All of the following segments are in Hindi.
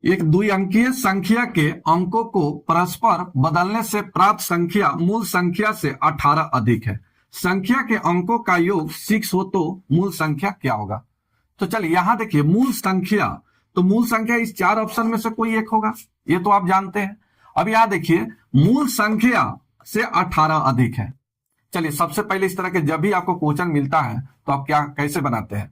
एक द्विअंकीय संख्या के अंकों को परस्पर बदलने से प्राप्त संख्या मूल संख्या से 18 अधिक है। संख्या के अंकों का योग 6 हो तो मूल संख्या क्या होगा? तो चलिए यहां देखिए मूल संख्या, तो मूल संख्या इस 4 ऑप्शन में से कोई एक होगा, ये तो आप जानते हैं। अब यहां देखिए मूल संख्या से 18 अधिक है। चलिए सबसे पहले इस तरह के जब भी आपको क्वेश्चन मिलता है तो आप क्या कैसे बनाते हैं?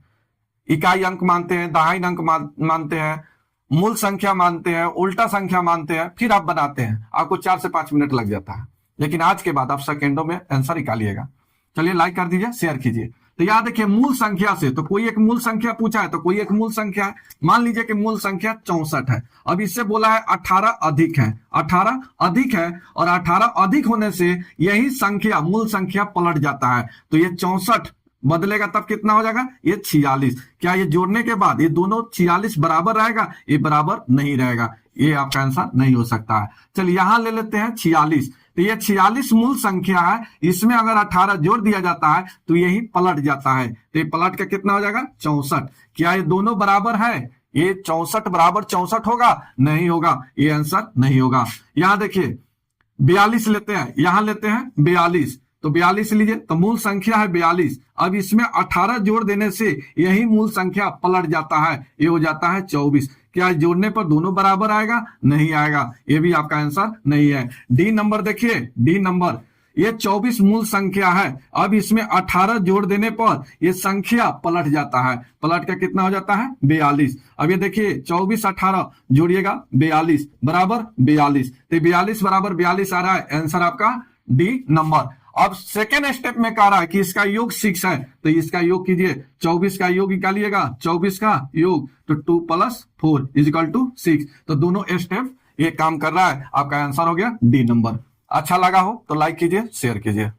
इकाई अंक मानते हैं, दहाई अंक मानते हैं, मूल संख्या मानते हैं, उल्टा संख्या मानते हैं, फिर आप बनाते हैं। आपको 4 से 5 मिनट लग जाता है, लेकिन आज के बाद आप सेकेंडों में आंसर निकालिएगा। चलिए लाइक कर दीजिए, शेयर कीजिए। तो याद देखिए मूल संख्या से, तो कोई एक मूल संख्या पूछा है तो कोई एक मूल संख्या है। मान लीजिए कि मूल संख्या 64 है। अब इससे बोला है 18 अधिक है, 18 अधिक है, और 18 अधिक होने से यही संख्या मूल संख्या पलट जाता है। तो ये 64 बदलेगा तब कितना हो जाएगा? ये 46। क्या ये जोड़ने के बाद ये दोनों 46 बराबर रहेगा? ये बराबर नहीं रहेगा, ये आपका आंसर नहीं हो सकता है। चलिए यहां ले लेते हैं 46। तो ये 46 मूल संख्या है, इसमें अगर 18 जोड़ दिया जाता है तो यही पलट जाता है। तो ये पलट के कितना हो जाएगा? 64। क्या ये दोनों बराबर है? ये 64 बराबर 64 होगा? नहीं होगा, ये आंसर नहीं होगा। यहां देखिए 42 लेते हैं, यहां लेते हैं 42, तो 42 लीजिए, तो मूल संख्या है 42। अब इसमें 18 जोड़ देने से यही मूल संख्या पलट जाता है, ये हो जाता है 24। क्या जोड़ने पर दोनों बराबर आएगा? नहीं आएगा, ये भी आपका आंसर नहीं है। डी नंबर देखिए, डी नंबर, ये 24 मूल संख्या है। अब इसमें 18 जोड़ देने पर ये संख्या पलट जाता है, पलट के कितना हो जाता है? 42। अब ये देखिए 24 18 जोड़िएगा 42 बराबर 42, तो 42 बराबर 42 आ रहा है, आंसर आपका डी नंबर। अब सेकेंड स्टेप में कह रहा है कि इसका योग 6 है, तो इसका योग कीजिए, 24 का योग निकालिएगा, 24 का योग, तो 2 + 4 = 6। तो दोनों स्टेप ये काम कर रहा है, आपका आंसर हो गया डी नंबर। अच्छा लगा हो तो लाइक कीजिए, शेयर कीजिए।